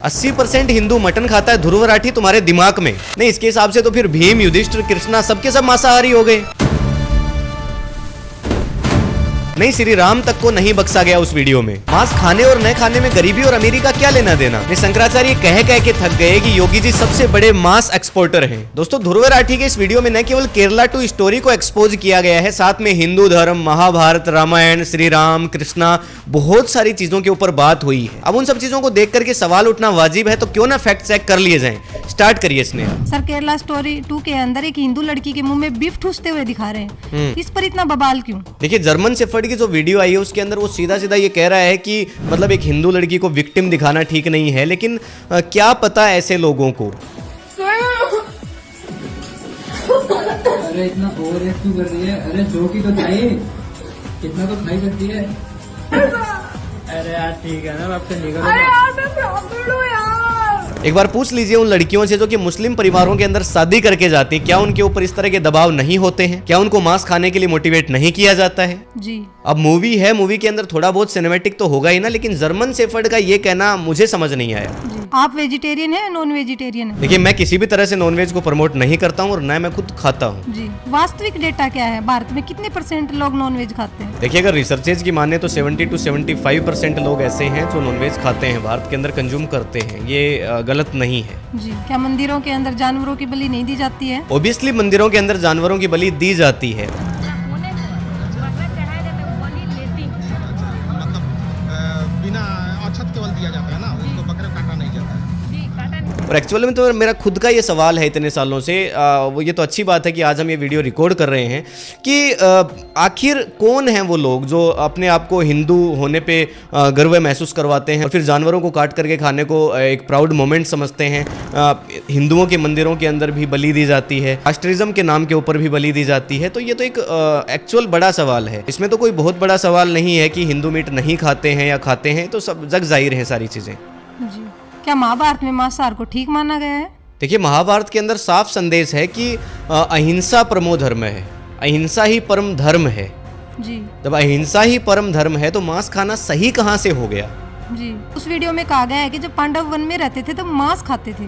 80% Hindu mutton खाता है ध्रुव राठी तुम्हारे दिमाग में नहीं। इसके हिसाब से तो फिर भीम, युधिष्ठिर, कृष्णा सबके सब मांसाहारी हो गए। नहीं, श्री राम तक को नहीं बख्शा गया उस वीडियो में। मांस खाने और न खाने में गरीबी और अमीरी का क्या लेना देना। शंकराचार्य कह के थक गए कि योगी जी सबसे बड़े मांस एक्सपोर्टर हैं। दोस्तों, ध्रुव राठी के इस वीडियो में न केवल केरला टू स्टोरी को एक्सपोज किया गया है, साथ में हिंदू धर्म, महाभारत, रामायण, श्री राम, कृष्णा, बहुत सारी चीजों के ऊपर बात हुई है। अब उन सब चीजों को देख करके सवाल उठना वाजिब है, तो क्यों ना फैक्ट चेक कर लिए जाएं। स्टार्ट करिए स्नेहा। सर, केरला स्टोरी 2 के अंदर एक हिंदू लड़की के मुंह में बीफ ठूसते हुए दिखा रहे हैं। इस पर इतना बवाल क्यों? देखिए, जर्मन शेफर्ड की जो वीडियो आई है उसके अंदर वो सीधा सीधा ये कह रहा है कि मतलब एक हिंदू लड़की को विक्टिम दिखाना ठीक नहीं है, लेकिन क्या पता ऐसे लोगों को। अरे इतना ओवर रिएक्ट क्यों कर रही है? अरे जो की तो चाहिए, कितना तो खाई सकती है। अरे यार ठीक है ना, अब से निकलो। अरे यार मैं ब्राह्मण हूं यार। एक बार पूछ लीजिए उन लड़कियों से जो कि मुस्लिम परिवारों के अंदर शादी करके जाती है, क्या उनके ऊपर इस तरह के दबाव नहीं होते हैं? क्या उनको मांस खाने के लिए मोटिवेट नहीं किया जाता है? जी। अब मूवी है, मूवी के अंदर थोड़ा बहुत सिनेमैटिक तो होगा ही ना, लेकिन जर्मन शेफर्ड का ये कहना मुझे समझ नहीं आया। जी। आप वेजिटेरियन है, नॉन वेजिटेरियन है? देखिए, मैं किसी भी तरह से नॉनवेज को प्रमोट नहीं करता हूँ और न मैं खुद खाता हूँ। जी। वास्तविक डेटा क्या है? भारत में कितने % लोग नॉनवेज खाते हैं? देखिए, अगर रिसर्चेज की माने तो 70 to 75% लोग ऐसे हैं जो नॉनवेज खाते हैं, भारत के अंदर कंज्यूम करते हैं। ये गलत नहीं है। जी। क्या मंदिरों के अंदर जानवरों की बलि नहीं दी जाती है? ओब्वियसली मंदिरों के अंदर जानवरों की बलि दी जाती है। बिना अक्षत केवल दिया जाता है ना, उसको बकरे काटा नहीं जाता है। और एक्चुअली में तो मेरा खुद का ये सवाल है इतने सालों से, वो ये तो अच्छी बात है कि आज हम ये वीडियो रिकॉर्ड कर रहे हैं कि आखिर कौन हैं वो लोग जो अपने आप को हिंदू होने पे गर्व महसूस करवाते हैं और फिर जानवरों को काट करके खाने को एक प्राउड मोमेंट समझते हैं। हिंदुओं के मंदिरों के अंदर भी बलि दी जाती है, राष्ट्रिज्म के नाम के ऊपर भी बलि दी जाती है। तो ये तो एक एक्चुअल बड़ा सवाल है। इसमें तो कोई बहुत बड़ा सवाल नहीं है कि हिंदू मीट नहीं खाते हैं या खाते हैं, तो सब जग जाहिर है सारी चीज़ें। जी। क्या महाभारत में मांसाहार को ठीक माना गया है? देखिए, महाभारत के अंदर साफ संदेश है कि अहिंसा परमो धर्म है, अहिंसा ही परम धर्म है। जी। जब अहिंसा ही परम धर्म है तो मांस खाना सही कहाँ से हो गया? जी। उस वीडियो में कहा गया है कि जब पांडव वन में रहते थे तो मांस खाते थे।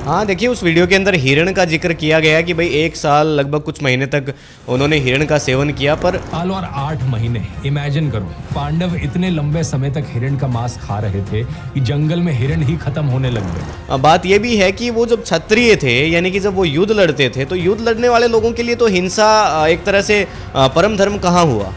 हाँ, देखिए, उस वीडियो के अंदर हिरण का जिक्र किया गया कि भाई 1 साल लगभग कुछ महीने तक उन्होंने हिरण का सेवन किया। पर साल और 8 महीने इमेजिन करो, पांडव इतने लंबे समय तक हिरण का मांस खा रहे थे कि जंगल में हिरण ही खत्म होने लग गए। बात यह भी है कि वो जब क्षत्रिय थे, यानी कि जब वो युद्ध लड़ते थे, तो युद्ध लड़ने वाले लोगों के लिए तो हिंसा एक तरह से परम धर्म कहाँ हुआ?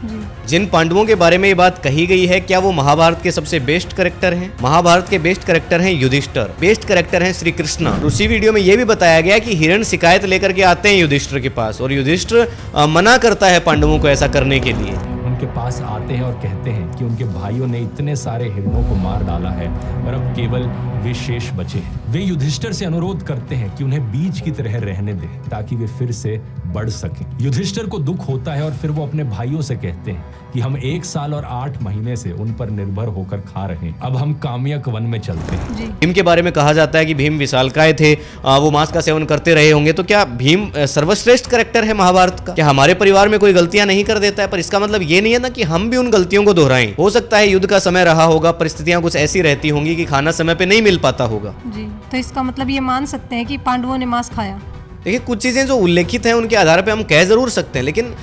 जी। जिन पांडवों के बारे में ये बात कही गई है, क्या वो महाभारत के सबसे बेस्ट कैरेक्टर हैं? महाभारत के बेस्ट कैरेक्टर हैं युधिष्ठिर, बेस्ट कैरेक्टर हैं श्री कृष्णा। उसी वीडियो में ये भी बताया गया कि हिरण शिकायत लेकर के आते हैं युधिष्ठिर के पास और युधिष्ठिर मना करता है पांडवों को ऐसा करने के लिए। उनके पास आते हैं और कहते हैं कि उनके भाइयों ने इतने सारे हिरणों को मार डाला है और अब केवल वे शेष बचे हैं। वे युधिष्ठिर से अनुरोध करते हैं कि उन्हें बीज की तरह रहने दे ताकि वे फिर से बढ़ सके। युधिष्ठिर को दुख होता है और फिर वो अपने भाइयों से कहते हैं कि हम 1 साल और 8 महीने से उन पर निर्भर होकर खा रहे हैं, अब हम काम्यक वन में चलते हैं। जी। भीम के बारे में कहा जाता है कि भीम विशालकाय थे, वो मांस का सेवन करते रहे होंगे। तो क्या भीम सर्वश्रेष्ठ कैरेक्टर है महाभारत का? क्या हमारे परिवार में कोई गलतियां नहीं कर देता है? पर इसका मतलब ये नहीं है ना कि हम भी उन गलतियों को दोहराएं। हो सकता है युद्ध का समय रहा होगा, परिस्थितियां कुछ ऐसी रहती होंगी कि खाना समय पे नहीं मिल पाता होगा। जी। तो इसका मतलब ये मान सकते हैं कि पांडवों ने मांस खाया? देखिए, कुछ चीज़ें जो उल्लेखित हैं उनके आधार पे हम कह ज़रूर सकते हैं, लेकिन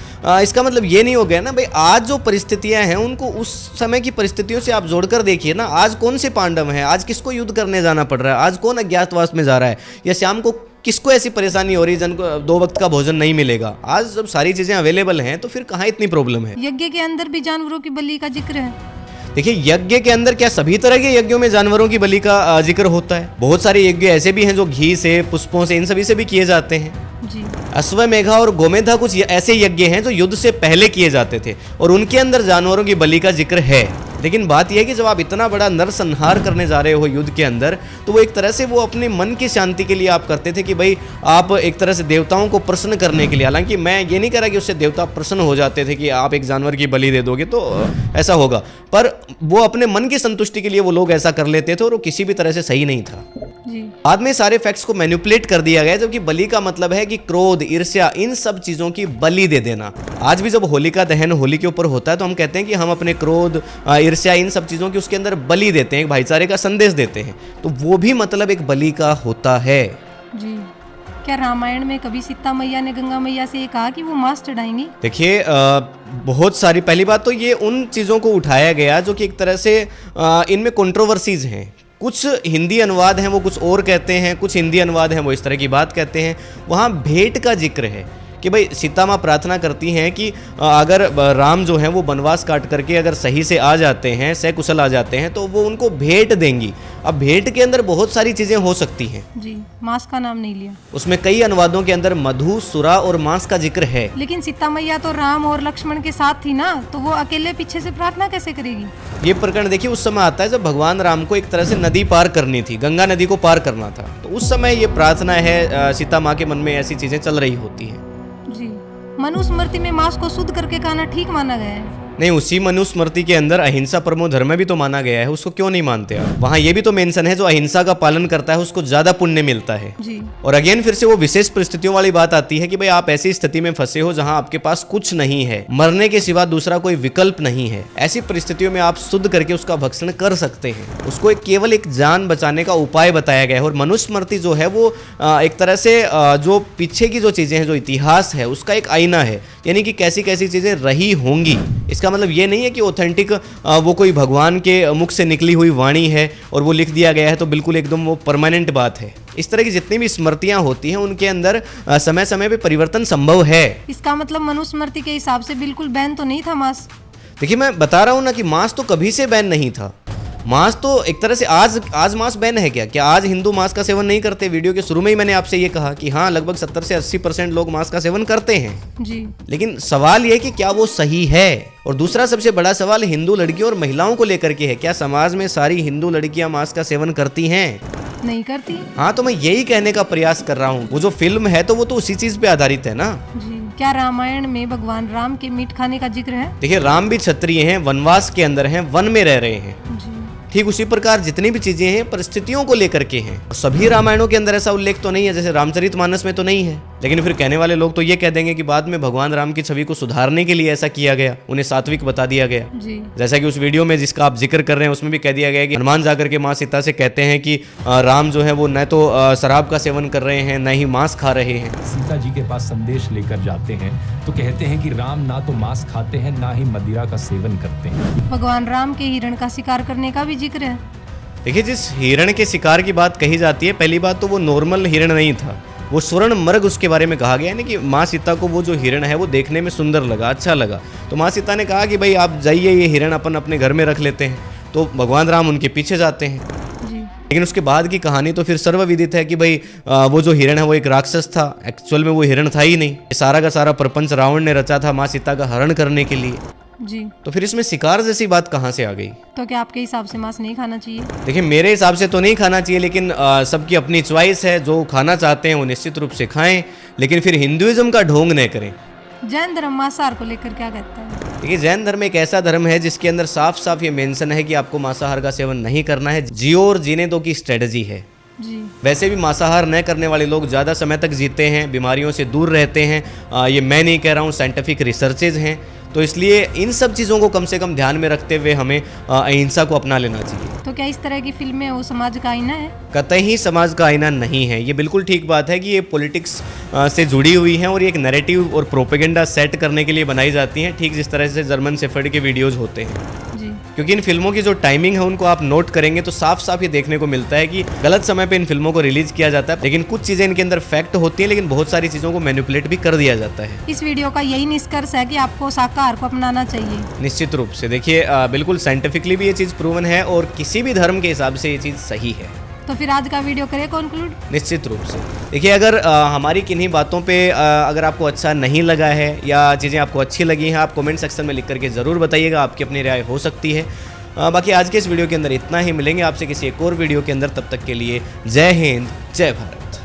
इसका मतलब ये नहीं हो गया ना भाई, आज जो परिस्थितियां हैं उनको उस समय की परिस्थितियों से आप जोड़कर देखिए ना। आज कौन से पांडव हैं? आज किसको युद्ध करने जाना पड़ रहा है? आज कौन अज्ञातवास में जा रहा है? या शाम को किसको ऐसी परेशानी हो रही है जिनको 2 वक्त का भोजन नहीं मिलेगा? आज जब सारी चीज़ें अवेलेबल हैं तो फिर कहाँ इतनी प्रॉब्लम है? यज्ञ के अंदर भी जानवरों की बलि का जिक्र है। देखिए, यज्ञ के अंदर क्या सभी तरह के यज्ञों में जानवरों की बलि का जिक्र होता है? बहुत सारे यज्ञ ऐसे भी हैं जो घी से, पुष्पों से, इन सभी से भी किए जाते हैं। जी। अश्वमेधा और गोमेधा कुछ ऐसे यज्ञ हैं जो युद्ध से पहले किए जाते थे और उनके अंदर जानवरों की बलि का जिक्र है। लेकिन बात यह है कि जब आप इतना बड़ा नरसंहार करने जा रहे हो युद्ध के अंदर, तो वो एक तरह से वो अपने मन की शांति के लिए आप करते थे कि भाई आप एक तरह से देवताओं को प्रसन्न करने के लिए। हालांकि मैं ये नहीं कह रहा कि उससे देवता प्रसन्न हो जाते थे कि आप एक जानवर की बलि दे दोगे तो ऐसा होगा, पर वो अपने मन की संतुष्टि के लिए वो लोग ऐसा कर लेते थे और वो किसी भी तरह से सही नहीं था। जी। बाद में सारे फैक्ट्स को मैनिपुलेट कर दिया गया, जबकि बलि का मतलब है कि क्रोध, ईर्ष्या, इन सब चीजों की बलि दे देना। आज भी जब होलिका दहन होली के ऊपर होता है तो हम कहते हैं कि हम अपने क्रोध, ईर्ष्या, इन सब चीजों की उसके अंदर बलि देते हैं, एक भाईचारे का संदेश देते हैं। तो वो भी मतलब एक बलि का होता है। जी। क्या रामायण में कभी सीता मैया ने गंगा मैया से ये कहा कि वो मांस चढ़ाएंगी? देखिए, बहुत सारी, पहली बात तो ये उन चीज़ों को उठाया गया जो कि एक तरह से इनमें कंट्रोवर्सीज हैं। कुछ हिंदी अनुवाद हैं वो कुछ और कहते हैं, कुछ हिंदी अनुवाद हैं वो इस तरह की बात कहते हैं। वहाँ भेंट का जिक्र है कि भाई सीता माँ प्रार्थना करती हैं कि अगर राम जो हैं वो वनवास काट करके अगर सही से आ जाते हैं, सकुशल आ जाते हैं, तो वो उनको भेंट देंगी। अब भेंट के अंदर बहुत सारी चीज़ें हो सकती हैं। जी, मांस का नाम नहीं लिया। उसमें कई अनुवादों के अंदर मधु, सुरा और मांस का जिक्र है। लेकिन सीता मैया तो राम और लक्ष्मण के साथ थी ना, तो वो अकेले पीछे से प्रार्थना कैसे करेगी? ये प्रकरण देखिए उस समय आता है जब भगवान राम को एक तरह से नदी पार करनी थी, गंगा नदी को पार करना था। तो उस समय ये प्रार्थना है, सीता माँ के मन में ऐसी चीजें चल रही होती हैं। जी। मनुस्मृति में मांस को शुद्ध करके खाना ठीक माना गया है। नहीं, उसी मनुस्मृति के अंदर अहिंसा परमो धर्म भी तो माना गया है, उसको क्यों नहीं मानते आप? वहाँ ये भी तो मेंशन है जो अहिंसा का पालन करता है उसको ज्यादा पुण्य मिलता है। जी। और अगेन फिर से वो विशेष परिस्थितियों वाली बात आती है कि भाई आप ऐसी स्थिति में फंसे हो जहां आपके पास कुछ नहीं है, मरने के सिवा दूसरा कोई विकल्प नहीं है। ऐसी परिस्थितियों में आप शुद्ध करके उसका भक्षण कर सकते हैं। उसको केवल एक जान बचाने का उपाय बताया गया है। और मनुस्मृति जो है वो एक तरह से जो पीछे की जो चीजें हैं, जो इतिहास है, उसका एक आईना है, यानी कि कैसी कैसी चीजें रही होंगी। इसका मतलब ये नहीं है कि ऑथेंटिक वो कोई भगवान के मुख से निकली हुई वाणी है और वो लिख दिया गया है तो बिल्कुल एकदम वो परमानेंट बात है। इस तरह की जितनी भी स्मृतियां होती हैं उनके अंदर समय समय पे परिवर्तन संभव है। इसका मतलब मनुस्मृति के हिसाब से बिल्कुल बैन तो नहीं था मांस? देखिए, मैं बता रहा हूं ना कि मांस तो कभी से बैन नहीं था। मांस तो एक तरह से आज मांस बैन है क्या आज हिंदू मांस का सेवन नहीं करते? वीडियो के शुरू में ही मैंने आपसे ये कहा कि हाँ, लगभग 70 से 80% लोग मांस का सेवन करते हैं। जी। लेकिन सवाल ये कि क्या वो सही है? और दूसरा सबसे बड़ा सवाल हिंदू लड़कियों और महिलाओं को लेकर के है। क्या समाज में सारी हिंदू लड़कियां मांस का सेवन करती हैं? नहीं करती। हाँ, तो मैं यही कहने का प्रयास कर रहा हूँ। वो जो फिल्म है तो वो तो उसी चीज पे आधारित है ना। जी। क्या रामायण में भगवान राम के मीट खाने का जिक्र है? देखिए, राम भी क्षत्रिय हैं, वनवास के अंदर हैं, वन में रह रहे हैं। जी। ठीक उसी प्रकार जितनी भी चीजें हैं परिस्थितियों को लेकर के हैं। सभी रामायणों के अंदर ऐसा उल्लेख तो नहीं है, जैसे रामचरितमानस में तो नहीं है। लेकिन फिर कहने वाले लोग तो ये कह देंगे कि बाद में भगवान राम की छवि को सुधारने के लिए ऐसा किया गया, उन्हें सात्विक बता दिया गया। जी। जैसा कि उस वीडियो में जिसका आप जिक्र कर रहे हैं उसमें भी कह दिया गया कि हनुमान जाकर के माँ सीता से कहते हैं कि राम जो है वो न तो शराब का सेवन कर रहे हैं, न ही मांस खा रहे हैं। सीता जी के पास संदेश लेकर जाते हैं तो कहते हैं कि राम ना तो मांस खाते हैं ना ही मदिरा का सेवन करते हैं। भगवान राम के हिरण का शिकार करने का भी जिक्र है। देखिए, जिस हिरण के शिकार की बात कही जाती है, पहली बात तो वो नॉर्मल हिरण नहीं था, वो स्वर्ण मृग उसके बारे में कहा गया। यानी कि माँ सीता को वो जो हिरण है वो देखने में सुंदर लगा, अच्छा लगा, तो माँ सीता ने कहा कि भाई आप जाइए, ये हिरण अपन अपने घर में रख लेते हैं। तो भगवान राम उनके पीछे जाते हैं। जी। लेकिन उसके बाद की कहानी तो फिर सर्वविदित है कि भाई वो जो हिरण है वो एक राक्षस था। एक्चुअल में वो हिरण था ही नहीं। सारा का सारा प्रपंच रावण ने रचा था माँ सीता का हरण करने के लिए। जी। तो फिर इसमें शिकार जैसी बात कहाँ से आ गई? तो क्या आपके हिसाब से मांस नहीं खाना चाहिए? देखिए, मेरे हिसाब से तो नहीं खाना चाहिए, लेकिन सबकी अपनी चॉइस है। जो खाना चाहते हैं वो निश्चित रूप से खाएं, लेकिन फिर हिंदुइज्म का ढोंग न करें। जैन धर्म मांसाहार को लेकर क्या कहता है? देखिए, जैन धर्म एक ऐसा धर्म है जिसके अंदर साफ साफ ये मेंशन है कि आपको मांसाहार का सेवन नहीं करना है। जियो और जीने दो की स्ट्रेटजी है। जी। वैसे भी मांसाहार न करने वाले लोग ज़्यादा समय तक जीते हैं, बीमारियों से दूर रहते हैं। ये मैं नहीं कह रहा हूँ, साइंटिफिक रिसर्चेज हैं। तो इसलिए इन सब चीज़ों को कम से कम ध्यान में रखते हुए हमें अहिंसा को अपना लेना चाहिए। तो क्या इस तरह की फिल्में वो समाज का आईना है? कतई समाज का आईना नहीं है। ये बिल्कुल ठीक बात है कि ये पॉलिटिक्स से जुड़ी हुई हैं और ये एक नैरेटिव और प्रोपेगेंडा सेट करने के लिए बनाई जाती हैं, ठीक जिस तरह से जर्मन शेफर्ड के वीडियोज़ होते हैं। जी। क्योंकि इन फिल्मों की जो टाइमिंग है उनको आप नोट करेंगे तो साफ साफ ये देखने को मिलता है कि गलत समय पे इन फिल्मों को रिलीज किया जाता है। लेकिन कुछ चीज़ें इनके अंदर फैक्ट होती हैं, लेकिन बहुत सारी चीज़ों को मैनिपुलेट भी कर दिया जाता है। इस वीडियो का यही निष्कर्ष है कि आपको शाकाहार को अपनाना चाहिए। निश्चित रूप से देखिए, बिल्कुल साइंटिफिकली भी ये चीज़ प्रूवन है और किसी भी धर्म के हिसाब से ये चीज़ सही है। तो फिर आज का वीडियो करें कंक्लूड? निश्चित रूप से देखिए, अगर हमारी किन्हीं बातों पे अगर आपको अच्छा नहीं लगा है या चीज़ें आपको अच्छी लगी हैं, आप कमेंट सेक्शन में लिख करके ज़रूर बताइएगा। आपकी अपनी राय हो सकती है। बाकी आज के इस वीडियो के अंदर इतना ही। मिलेंगे आपसे किसी एक और वीडियो के अंदर। तब तक के लिए जय हिंद, जय भारत।